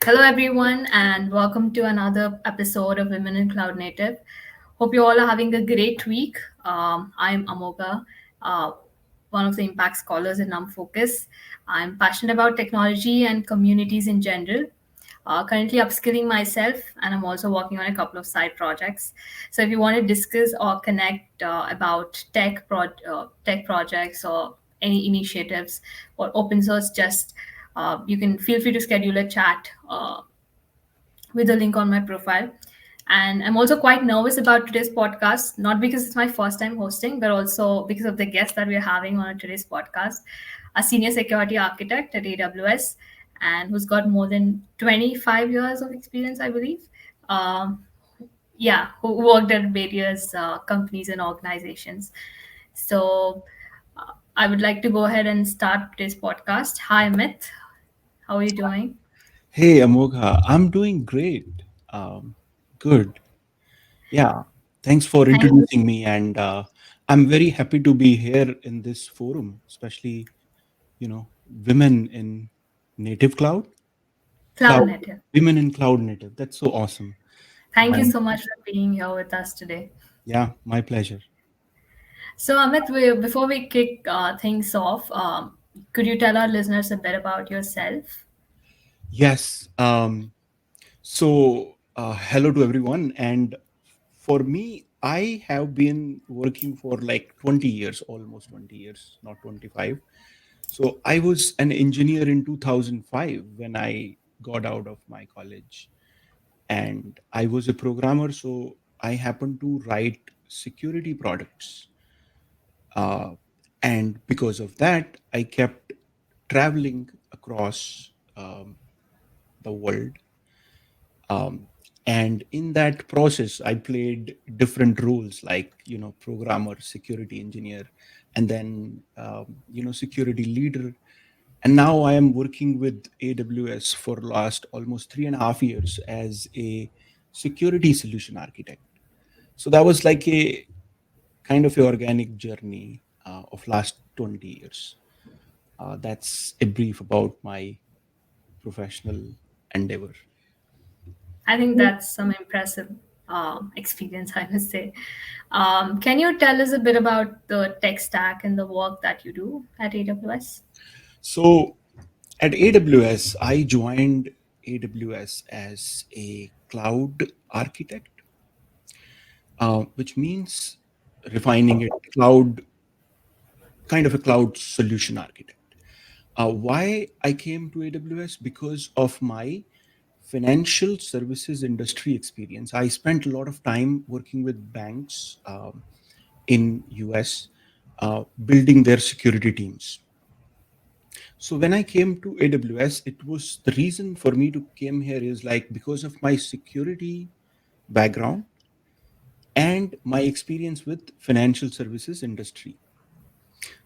Hello, everyone, and welcome to another episode of Women in Cloud Native. Hope you all are having a great week. I'm Amoga, uh, one of the impact scholars in Focus. I'm passionate about technology and communities in general. Currently upskilling myself, and I'm also working on a couple of side projects. So, if you want to discuss or connect about tech projects or any initiatives or open source, just you can feel free to schedule a chat with the link on my profile. And I'm also quite nervous about today's podcast, not because it's my first time hosting, but also because of the guest that we're having on today's podcast, a senior security architect at AWS, and who's got more than 25 years of experience, I believe. Um, yeah, who worked at various companies and organizations. So I would like to go ahead and start today's podcast. Hi, Amit. How are you doing? Hey, Amogha, I'm doing great. Um, Good. Yeah. Thanks for Thank introducing me. And I'm very happy to be here in this forum, especially, women in native cloud, Cloud cloud, Native. women in cloud native. That's so awesome. Thank you Um, so much for being here with us today. yeah, my pleasure. So, Amit, before we kick things off, could you tell our listeners a bit about yourself? Yes. Hello to everyone. And for me, I have been working for like 20 years, almost 20 years, not 25. So I was an engineer in 2005 when I got out of my college, and I was a programmer. So I happened to write security products. Uh, and because of that, I kept traveling across the world. Um, and in that process, I played different roles like, programmer, security engineer, and then, security leader. And now I am working with AWS for last almost 3.5 years as a security solution architect. So that was like a kind of a organic journey of last 20 years. That's a brief about my professional endeavor. I think that's some impressive experience, I must say. Can you tell us a bit about the tech stack and the work that you do at AWS? So at AWS, I joined AWS as a cloud architect, which means refining it cloud, kind of a cloud solution architect. Why I came to AWS? Because of my financial services industry experience. I spent a lot of time working with banks in US, building their security teams. So when I came to AWS, it was the reason for me to came here is like because of my security background and my experience with financial services industry.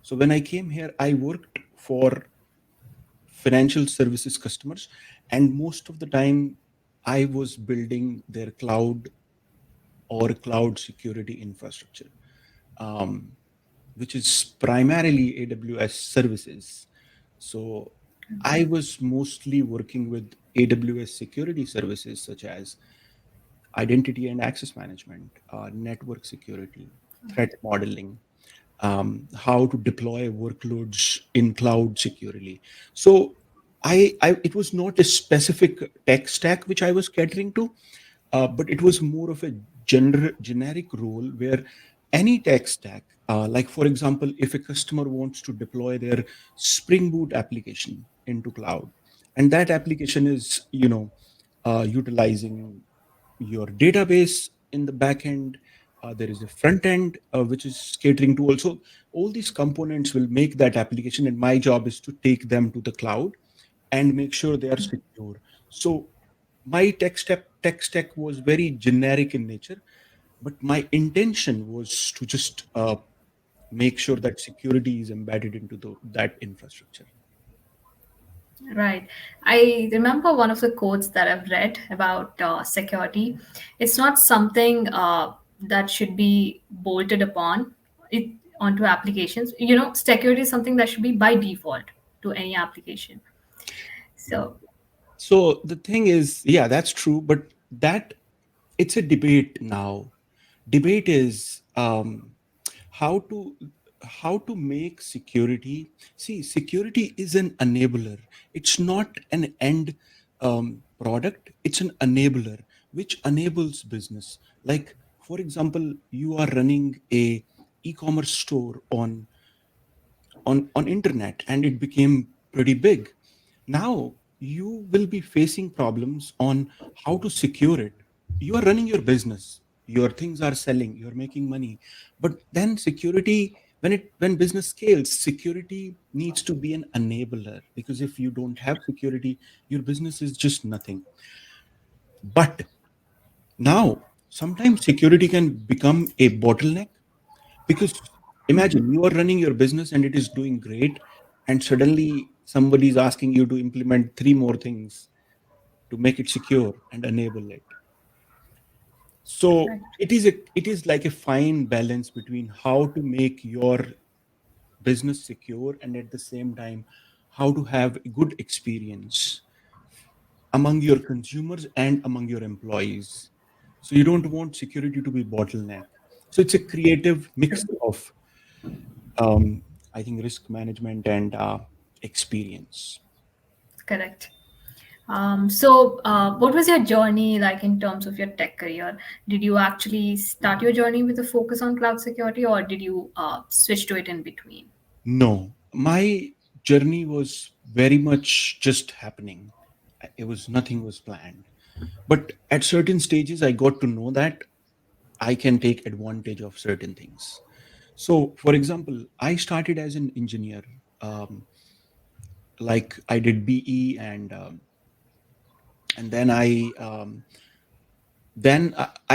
So when I came here, I worked for financial services customers, and most of the time I was building their cloud or cloud security infrastructure, um, which is primarily AWS services. So I was mostly working with AWS security services such as identity and access management, network security, threat modeling, how to deploy workloads in cloud securely. So it was not a specific tech stack which I was catering to, but it was more of a generic role where any tech stack, like for example, if a customer wants to deploy their Spring Boot application into cloud, and that application is, utilizing your database in the back end. There is a front end which is catering to also all these components will make that application, and my job is to take them to the cloud and make sure they are secure. So my tech stack was very generic in nature, but my intention was to just make sure that security is embedded into that infrastructure. Right. I remember one of the quotes that I've read about security. It's not something that should be bolted upon it onto applications. Security is something that should be by default to any application. So, So the thing is, yeah, that's true, but that it's a debate now. Debate is how to how to make security. See, security is an enabler. It's not an end product. It's an enabler which enables business. Like, for example, you are running a e-commerce store on internet and it became pretty big. Now you will be facing problems on how to secure it. You are running your business, your things are selling, you're making money, but then security, when business scales, security needs to be an enabler, because if you don't have security, your business is just nothing. But now sometimes security can become a bottleneck, because imagine you are running your business and it is doing great, and suddenly somebody is asking you to implement three more things to make it secure and enable it. So Right. it is like a fine balance between how to make your business secure and at the same time how to have a good experience among your consumers and among your employees. So you don't want security to be bottleneck. So it's a creative mix of I think risk management and experience. Correct. So, what was your journey like in terms of your tech career? Did you actually start your journey with a focus on cloud security, or did you switch to it in between? No, my journey was very much just happening. It was nothing was planned. But at certain stages, I got to know that I can take advantage of certain things. So, for example, I started as an engineer. Um, like I did BE, and then I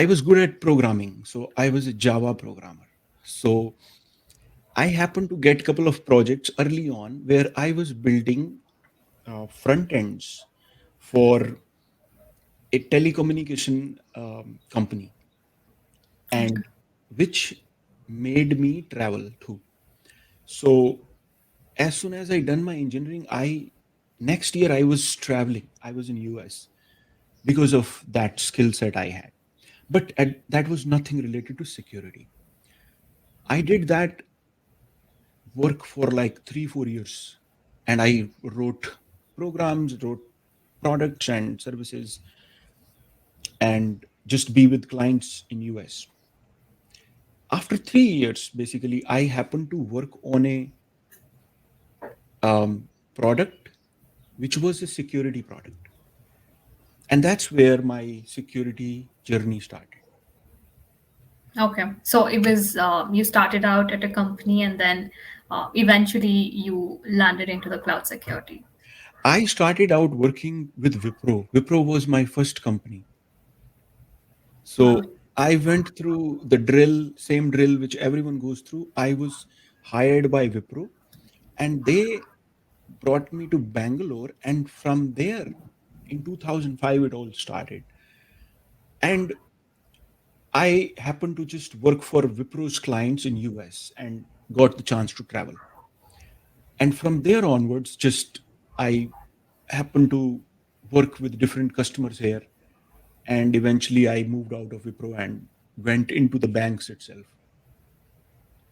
was good at programming. So I was a Java programmer. So I happened to get a couple of projects early on where I was building front ends for a telecommunication company, and which made me travel too. So as soon as I done my engineering, I next year I was traveling. I was in US because of that skill set I had. But that was nothing related to security. I did that work for like 3 4 years, and I wrote programs, wrote products and services, and just be with clients in US. After 3 years, basically, I happened to work on a product which was a security product, and that's where my security journey started. Okay, so it was you started out at a company and then eventually you landed into the cloud security. I started out working with Wipro. Wipro was my first company. Wow. So I went through the drill, same drill which everyone goes through. I was hired by Wipro, and they brought me to Bangalore. And from there, in 2005, it all started. And I happened to just work for Wipro's clients in US and got the chance to travel. And from there onwards, just I happened to work with different customers here. And eventually I moved out of Wipro and went into the banks itself.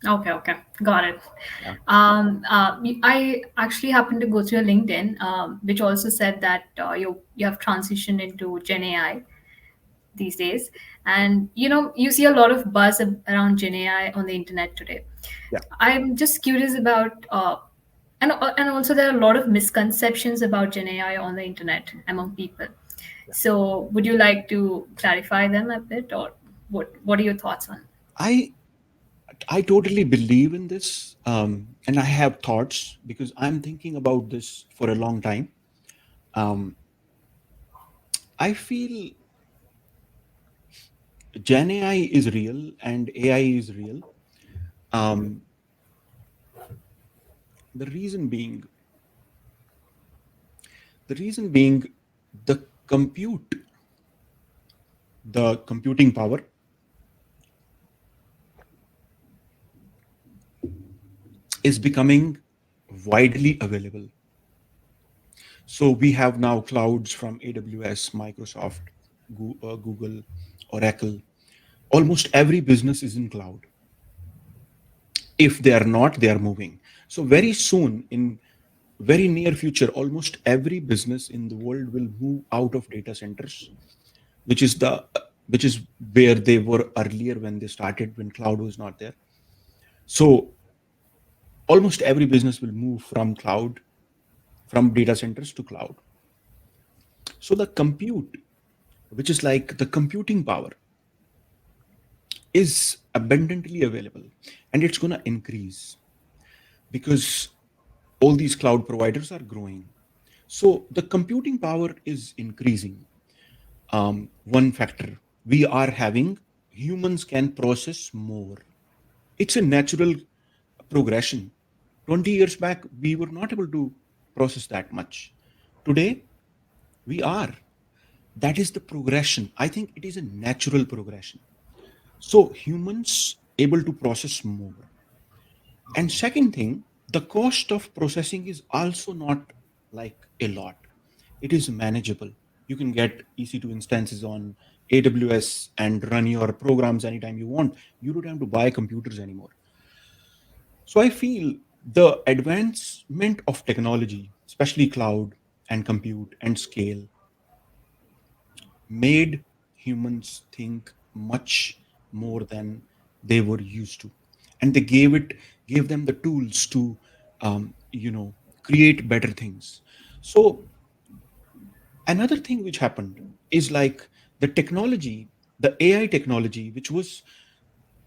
Okay, okay, got it. Yeah. I actually happened to go through your LinkedIn, which also said that you have transitioned into Gen AI these days, and you see a lot of buzz around Gen AI on the internet today. Yeah. I'm just curious about, and also there are a lot of misconceptions about Gen AI on the internet among people. So, would you like to clarify them a bit, or what are your thoughts on? I I totally believe in this, and I have thoughts because I'm thinking about this for a long time. Um, I feel Gen AI is real and AI is real. Um, the reason being, the reason being, the compute, the computing power is becoming widely available. So we have now clouds from AWS, Microsoft, Google, Oracle. Almost every business is in cloud. If they are not, they are moving. So very soon, in very near future, almost every business in the world will move out of data centers, which is the which is where they were earlier when they started, when cloud was not there. So almost every business will move from data centers to cloud. So the compute, which is like the computing power, is abundantly available, and it's going to increase because all these cloud providers are growing. So the computing power is increasing. One factor we are having, humans can process more. It's a natural progression. 20 years back, we were not able to process that much. Today, we are. That is the progression. I think it is a natural progression. So humans able to process more. And second thing, the cost of processing is also not like a lot. It is manageable. You can get EC2 instances on AWS and run your programs anytime you want. You don't have to buy computers anymore. So I feel the advancement of technology, especially cloud and compute and scale, made humans think much more than they were used to, and they gave them the tools to create better things. So another thing which happened is like the technology, the AI technology, which was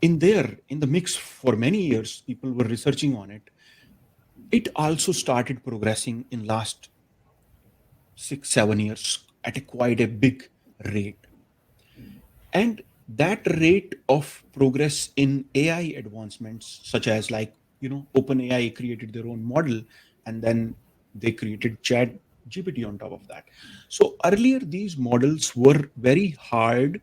in the mix for many years, people were researching on it. It also started progressing in last 6 7 years at a quite a big rate. And that rate of progress in AI advancements, such as like, OpenAI created their own model, and then they created Chat GPT on top of that. So earlier, these models were very hard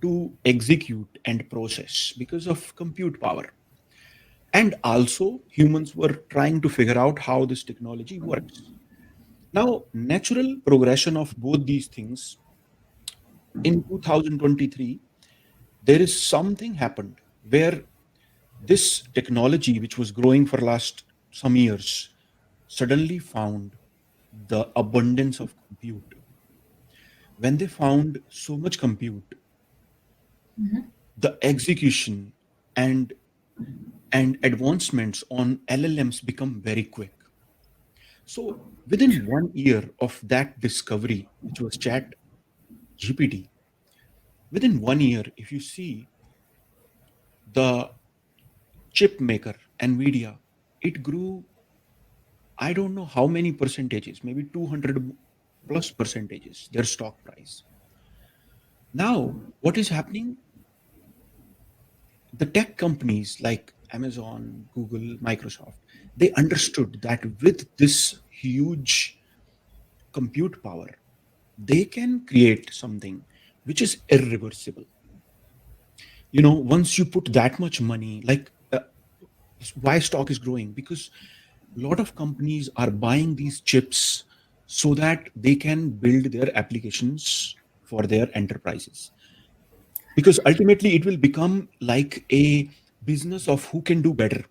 to execute and process because of compute power. And also, humans were trying to figure out how this technology works. Now, natural progression of both these things in 2023, there is something happened where this technology, which was growing for last some years, suddenly found the abundance of compute. When they found so much compute, the execution and and advancements on LLMs become very quick. So within 1 year of that discovery, which was Chat GPT, within 1 year, if you see the chip maker, NVIDIA, it grew, I don't know how many percentages, maybe 200 plus percentages, their stock price. Now, what is happening? The tech companies like Amazon, Google, Microsoft, they understood that with this huge compute power, they can create something which is irreversible. Once you put that much money, like why stock is growing, because a lot of companies are buying these chips so that they can build their applications for their enterprises, because ultimately it will become like a business of who can do better.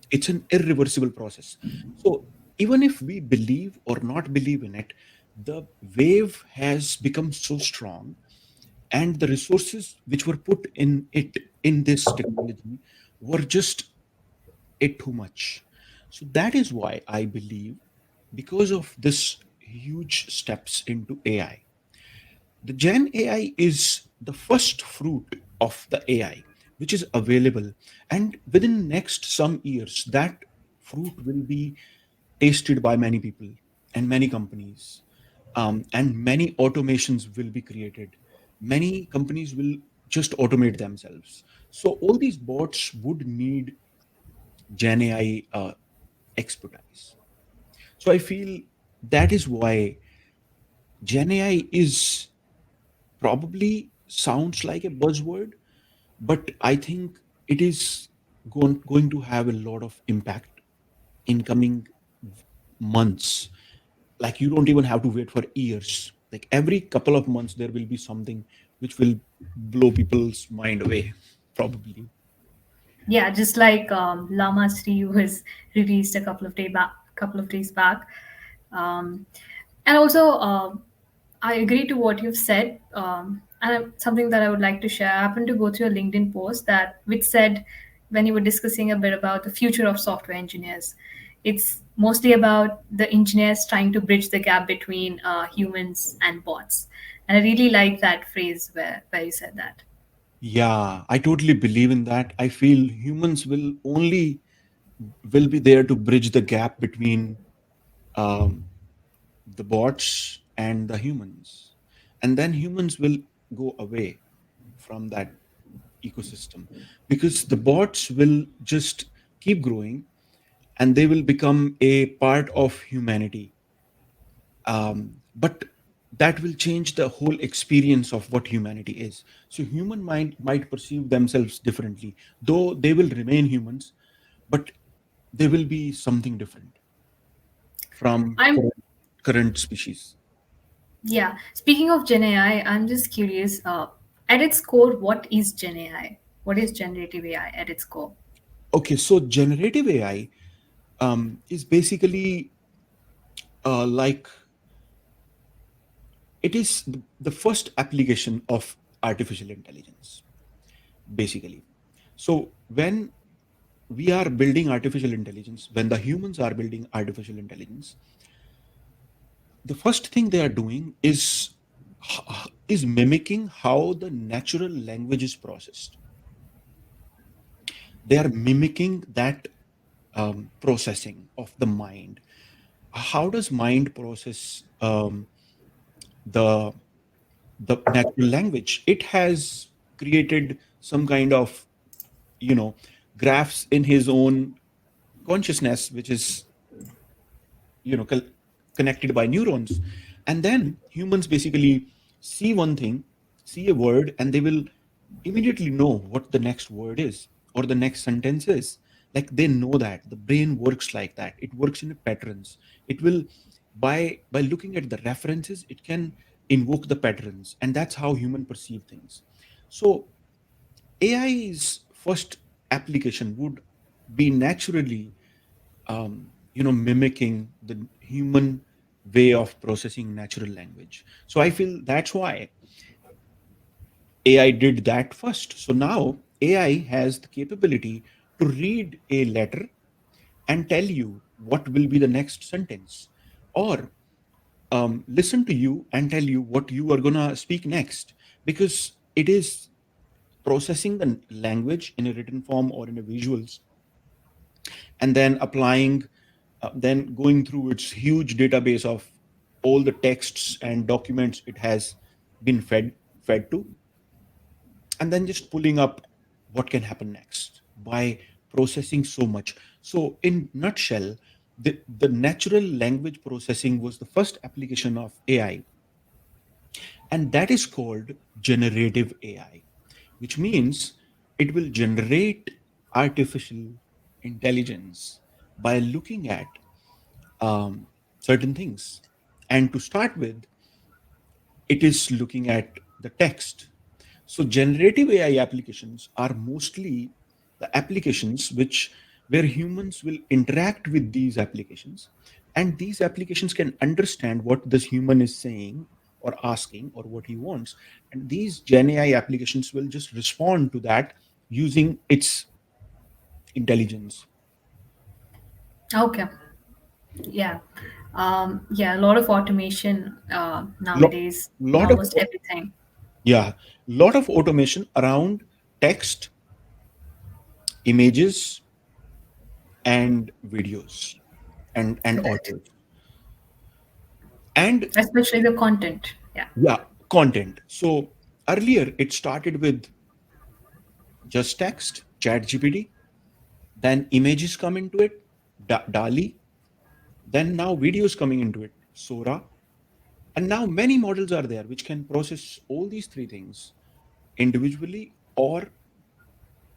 It's an irreversible process. So even if we believe or not believe in it, the wave has become so strong, and the resources which were put in it, in this technology, were just it too much. So that is why I believe, because of this huge steps into AI, the Gen AI is the first fruit of the AI which is available, and within next some years, that fruit will be tasted by many people and many companies, and many automations will be created. Many companies will just automate themselves. So all these bots would need Gen AI expertise. So I feel that is why Gen AI is probably sounds like a buzzword, but I think it is going to have a lot of impact in coming months. like you don't even have to wait for years. Like every couple of months there will be something which will blow people's mind away, probably. Yeah, just like Llama 3 was released a couple of days back. Um, and also, I agree to what you've said. Something that I would like to share. I happened to go through a LinkedIn post that which said when you were discussing a bit about the future of software engineers, it's mostly about the engineers trying to bridge the gap between humans and bots. And I really like that phrase where you said that. Yeah, I totally believe in that. I feel humans will be there to bridge the gap between um, the bots and the humans, and then humans will go away from that ecosystem, because the bots will just keep growing and they will become a part of humanity. But that will change the whole experience of what humanity is. So human mind might perceive themselves differently, though they will remain humans, but they will be something different from I'm current species. Yeah. Speaking of Gen AI, I'm just curious. At its core, what is Gen AI? What is generative AI at its core? Okay, so generative AI is basically like it is the first application of artificial intelligence, basically. So when we are building artificial intelligence, when the humans are building artificial intelligence, the first thing they are doing is mimicking how the natural language is processed. They are mimicking that processing of the mind. How does mind process the the natural language? It has created some kind of, you know, graphs in his own consciousness, which is, you know, connected by neurons. And then humans basically see one thing, see a word, and they will immediately know what the next word is or the next sentence is. Like they know that the brain works like that. It works in patterns. It will, by looking at the references, it can invoke the patterns, and that's how human perceive things. So AI's first application would be naturally, mimicking the human way of processing natural language. So I feel that's why AI did that first. So now AI has the capability to read a letter and tell you what will be the next sentence, or listen to you and tell you what you are going to speak next, because it is processing the language in a written form or in a visuals, and then applying, then going through its huge database of all the texts and documents it has been fed to, and then just pulling up what can happen next by processing so much. So in nutshell, the natural language processing was the first application of AI, and that is called generative AI, which means it will generate artificial intelligence by looking at um, certain things. And to start with, it is looking at the text. So generative AI applications are mostly the applications which where humans will interact with these applications, and these applications can understand what this human is saying or asking or what he wants, and these Gen AI applications will just respond to that using its intelligence. Okay. Yeah. Yeah, a lot of automation Lot, nowadays in lot of almost everything. Yeah, lot of automation around text, images, and videos, and Correct. audios, and Especially the content. Yeah. yeah, content. So earlier it started with just text, chat GPT, then images come into it, DALI, then now videos coming into it, Sora, and now many models are there which can process all these three things individually or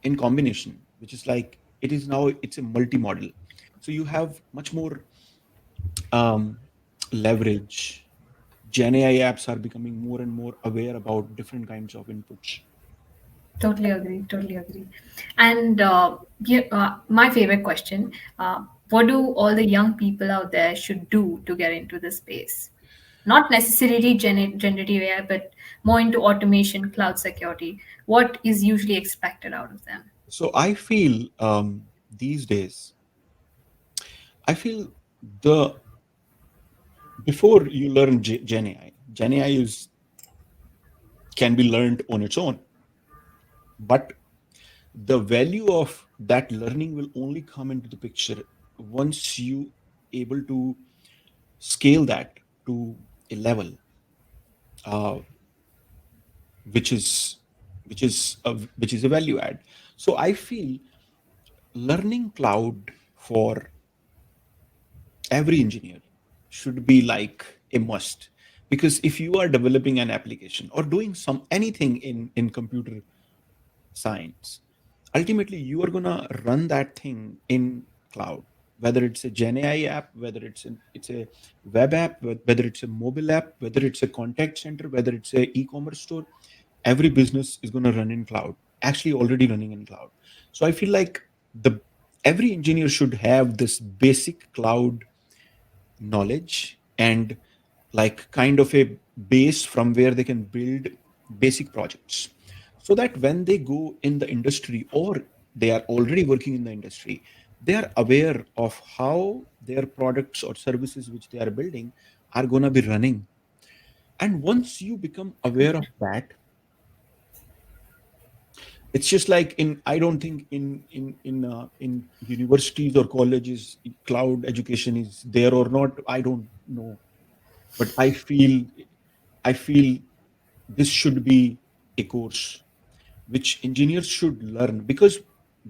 in combination, which is like it's a multi-model. So you have much more leverage. Gen AI apps are becoming more and more aware about different kinds of inputs. Totally agree. Totally agree. And yeah, my favorite question: what do all the young people out there should do to get into this space? Not necessarily generative AI, but more into automation, cloud security. What is usually expected out of them? So I feel these days, I feel the before you learn Gen AI, Gen AI is can be learned on its own, but the value of that learning will only come into the picture once you able to scale that to a level uh, which is which is a value add. So I feel learning cloud for every engineer should be like a must, because if you are developing an application or doing some anything in computer science, ultimately you are going to run that thing in cloud, whether it's a Gen AI app, whether it's a web app, whether it's a mobile app, whether it's a contact center, whether it's a e-commerce store. Every business is going to run in cloud, actually already running in cloud. So I feel like the every engineer should have this basic cloud knowledge and like kind of a base from where they can build basic projects, so that when they go in the industry or they are already working in the industry, they are aware of how their products or services which they are building are going to be running. And once you become aware of that, it's just like in I don't think in universities or colleges cloud education is there or not, I don't know. But I feel this should be a course which engineers should learn. Because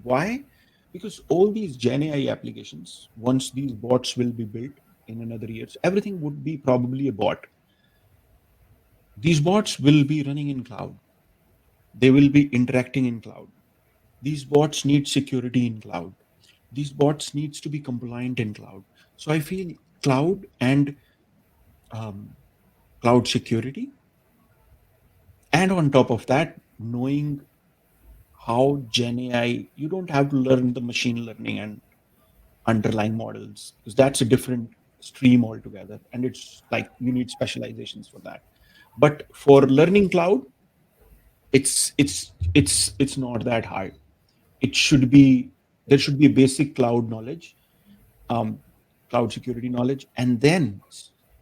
why? Because all these Gen AI applications, once these bots will be built in another years, everything would be probably a bot. These bots will be running in cloud. They will be interacting in cloud. These bots need security in cloud. These bots needs to be compliant in cloud. So I feel cloud and um, cloud security, and on top of that, knowing how Gen AI, you don't have to learn the machine learning and underlying models, because that's a different stream altogether. And it's like you need specializations for that. But for learning cloud, it's not that hard. It should be there should be a basic cloud knowledge, um, cloud security knowledge, and then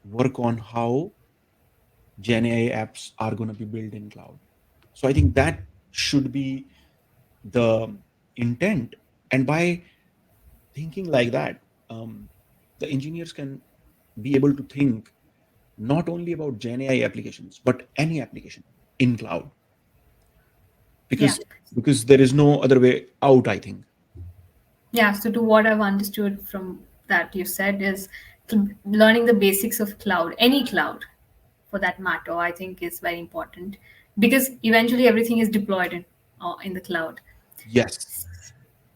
work on how Gen AI apps are going to be built in cloud. So I think that should be the intent. And by thinking like that, the engineers can be able to think not only about Gen AI applications, but any application in cloud, Yeah. because there is no other way out, I think. Yeah. So, to what I've understood from that you said is learning the basics of cloud, any cloud for that matter, I think is very important because eventually everything is deployed in the cloud. Yes.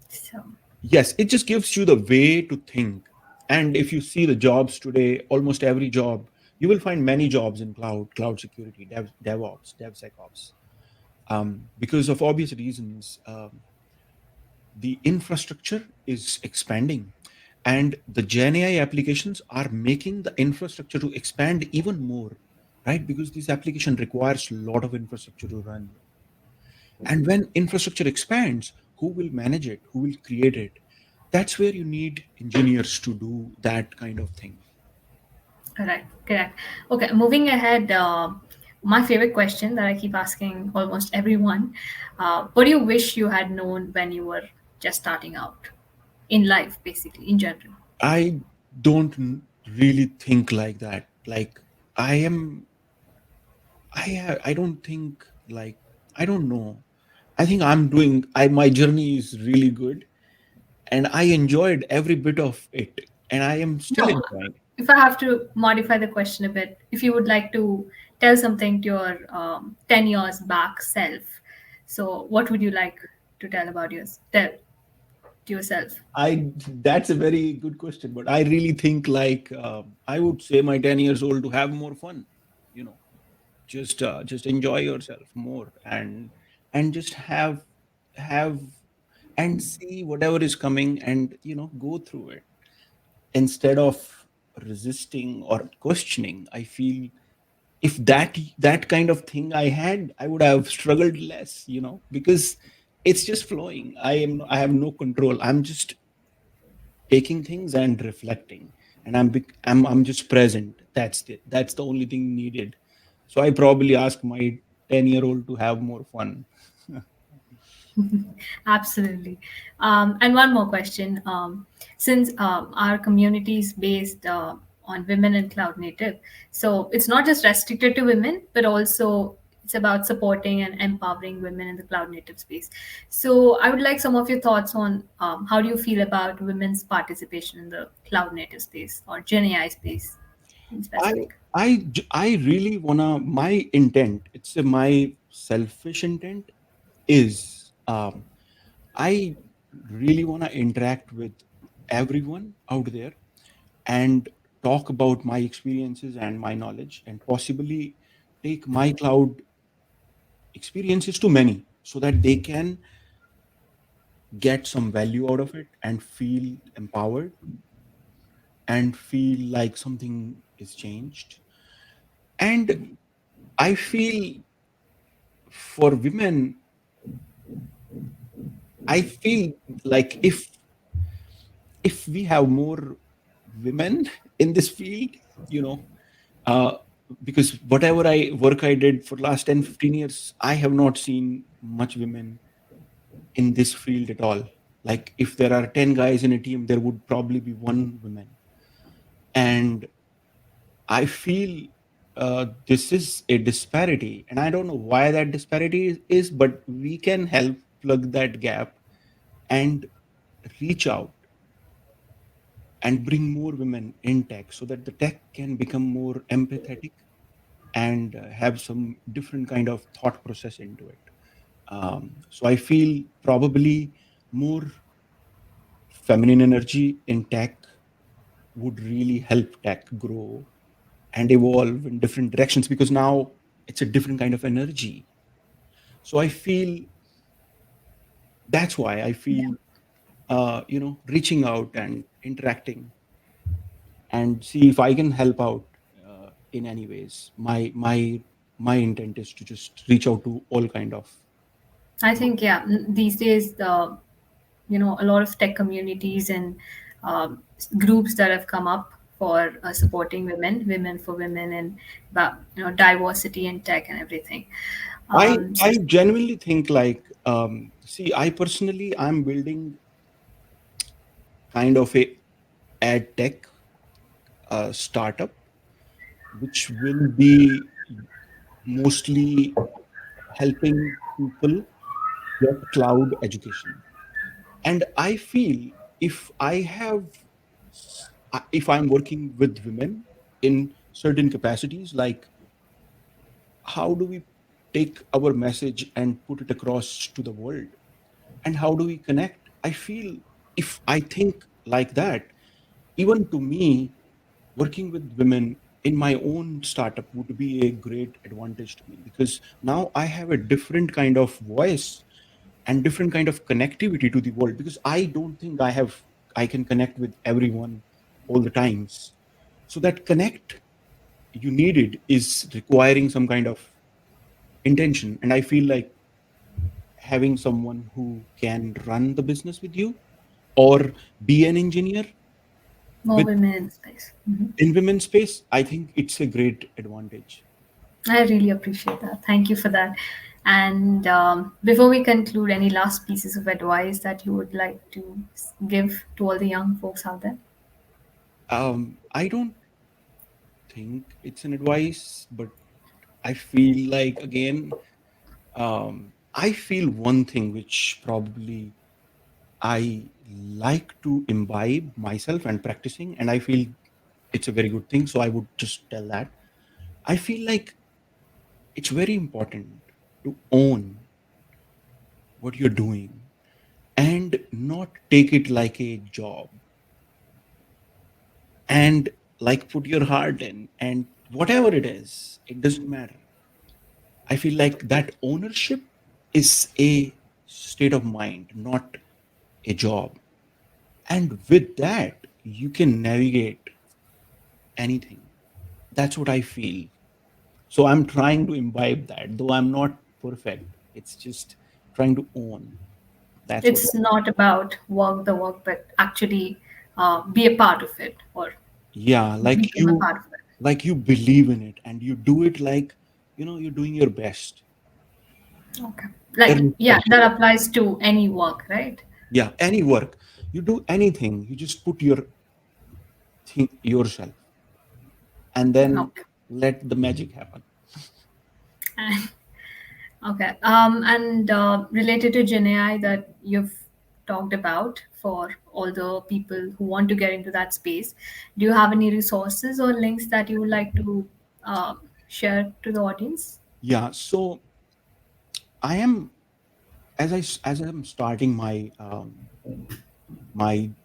So, Yes, it just gives you the way to think. And if you see the jobs today, almost every job, you will find many jobs in cloud security, DevOps, DevSecOps. Because of obvious reasons, the infrastructure is expanding, and the Gen AI applications are making the infrastructure to expand even more, right? Because this application requires a lot of infrastructure to run. And when infrastructure expands, who will manage it? Who will create it? That's where you need engineers to do that kind of thing. correct, correct. Okay, moving ahead. My favorite question that I keep asking almost everyone: what do you wish you had known when you were just starting out in life, basically, in general? I don't really think like that. Like I am, I don't think like I don't know. I think I'm doing. My journey is really good, and I enjoyed every bit of it, and I am still No, enjoying it. if I have to modify the question a bit, if you would like to tell something to your 10 years back self, so what would you like to tell about yours? Tell to yourself? I That's a very good question, but I really think like I would say my 10 years old to have more fun, you know, just enjoy yourself more, and just have and see whatever is coming, and go through it instead of resisting or questioning. I feel if that kind of thing I had, I would have struggled less, because it's just flowing. I have no control. I'm just taking things and reflecting, and I'm just present. That's the only thing needed. So I probably ask my 10-year-old to have more fun. Absolutely. And one more question. Since our community is based on women in cloud native, so it's not just restricted to women, but also it's about supporting and empowering women in the cloud native space. So I would like some of your thoughts on how do you feel about women's participation in the cloud native space or Gen AI space in I specific? I really wanna, my intent, my selfish intent is, I really wanna interact with everyone out there and talk about my experiences and my knowledge, and possibly take my cloud experiences to many, so that they can get some value out of it and feel empowered and feel like something is changed. And I feel for women, I feel like if we have more women in this field, you know, uh, because whatever work I did for last 10, 15 years, I have not seen much women in this field at all. Like if there are 10 guys in a team, there would probably be one woman. And I feel this is a disparity, and I don't know why that disparity is, but we can help plug that gap and reach out and bring more women in tech, so that the tech can become more empathetic and have some different kind of thought process into it. So I feel probably more feminine energy in tech would really help tech grow and evolve in different directions, because now it's a different kind of energy. So I feel that's why I feel reaching out and interacting and see if I can help out in any ways. My intent is to just reach out to all kind of I people. think, yeah, these days, a lot of tech communities and groups that have come up for supporting women for women, and about diversity in tech and everything. I genuinely think like, see, I personally, I'm building kind of a ad tech startup, which will be mostly helping people get cloud education. And I feel if if I'm working with women in certain capacities, like how do we take our message and put it across to the world? And how do we connect? I feel if I think like that, even to me, working with women in my own startup would be a great advantage to me, because now I have a different kind of voice and different kind of connectivity to the world, because I don't think I can connect with everyone all the times. So that connect you needed is requiring some kind of intention, and I feel like having someone who can run the business with you or be an engineer More with women in space. Mhm. in women's space, I think it's a great advantage. I really appreciate that. Thank you for that. And before we conclude, any last pieces of advice that you would like to give to all the young folks out there? I don't think it's an advice, but I feel like, again, I feel one thing which probably I like to imbibe myself and practicing, and I feel it's a very good thing. So I would just tell that. I feel like it's very important to own what you're doing and not take it like a job, and like put your heart in, and whatever it is, it doesn't matter. I feel like that ownership is a state of mind, not a job. And with that, you can navigate anything. That's what I feel. So I'm trying to imbibe that, though I'm not perfect. It's just trying to own. That's what. It's not about work the work, but actually be a part of it or Yeah, become a part of it. like you believe in it and you do it like, you're doing your best, Okay. Like, yeah, irrespective that of, applies to any work, right? yeah, any work. You do anything, you just put your thing yourself, and then Okay. let the magic happen. Okay. And related to Gen AI that you've talked about for all the people who want to get into that space, do you have any resources or links that you would like to share to the audience? Yeah, so I am, as I'm starting my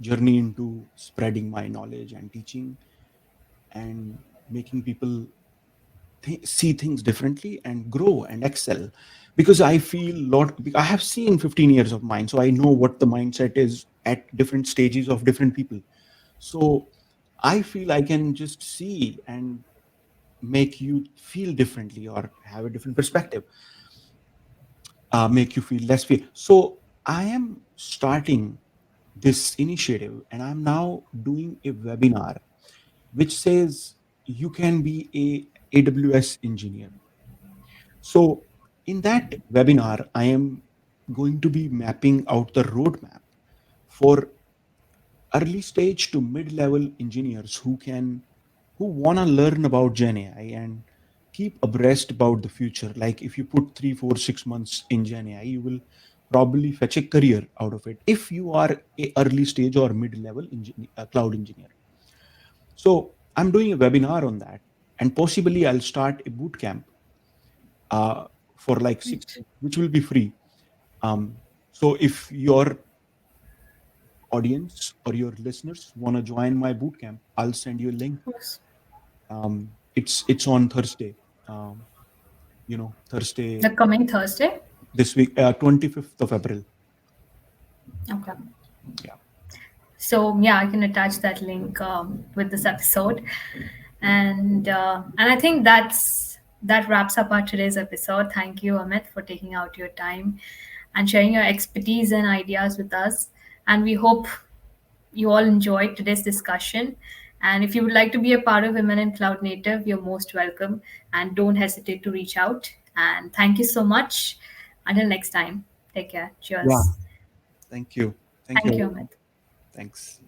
journey into spreading my knowledge and teaching and making people see things differently and grow and excel, because I feel I have seen 15 years of mine, so I know what the mindset is at different stages of different people. So I feel I can just see and make you feel differently or have a different perspective, make you feel less fear. So I am starting this initiative and I'm now doing a webinar which says you can be a AWS engineer. So in that webinar, I am going to be mapping out the roadmap for early stage to mid-level engineers who want to learn about Gen AI and keep abreast about the future. Like if you put 3 4 6 months in Gen AI, you will probably fetch a career out of it if you are a early stage or mid-level cloud engineer. So I'm doing a webinar on that, and possibly I'll start a boot camp uh, for like 6 weeks, which will be free. Um, so if your audience or your listeners want to join my boot camp, I'll send you a link. Of course. It's on Thursday. Thursday The coming Thursday? this week, 25th of April. Okay. Yeah. So yeah, I can attach that link with this episode, and I think that wraps up our today's episode. Thank you, Amit, for taking out your time and sharing your expertise and ideas with us. And we hope you all enjoyed today's discussion. And if you would like to be a part of Women in Cloud Native, you're most welcome. And don't hesitate to reach out. And thank you so much. Until next time, take care. Yeah. Cheers. Thank you. Thank you, Thank you, everyone. Amit. Thanks.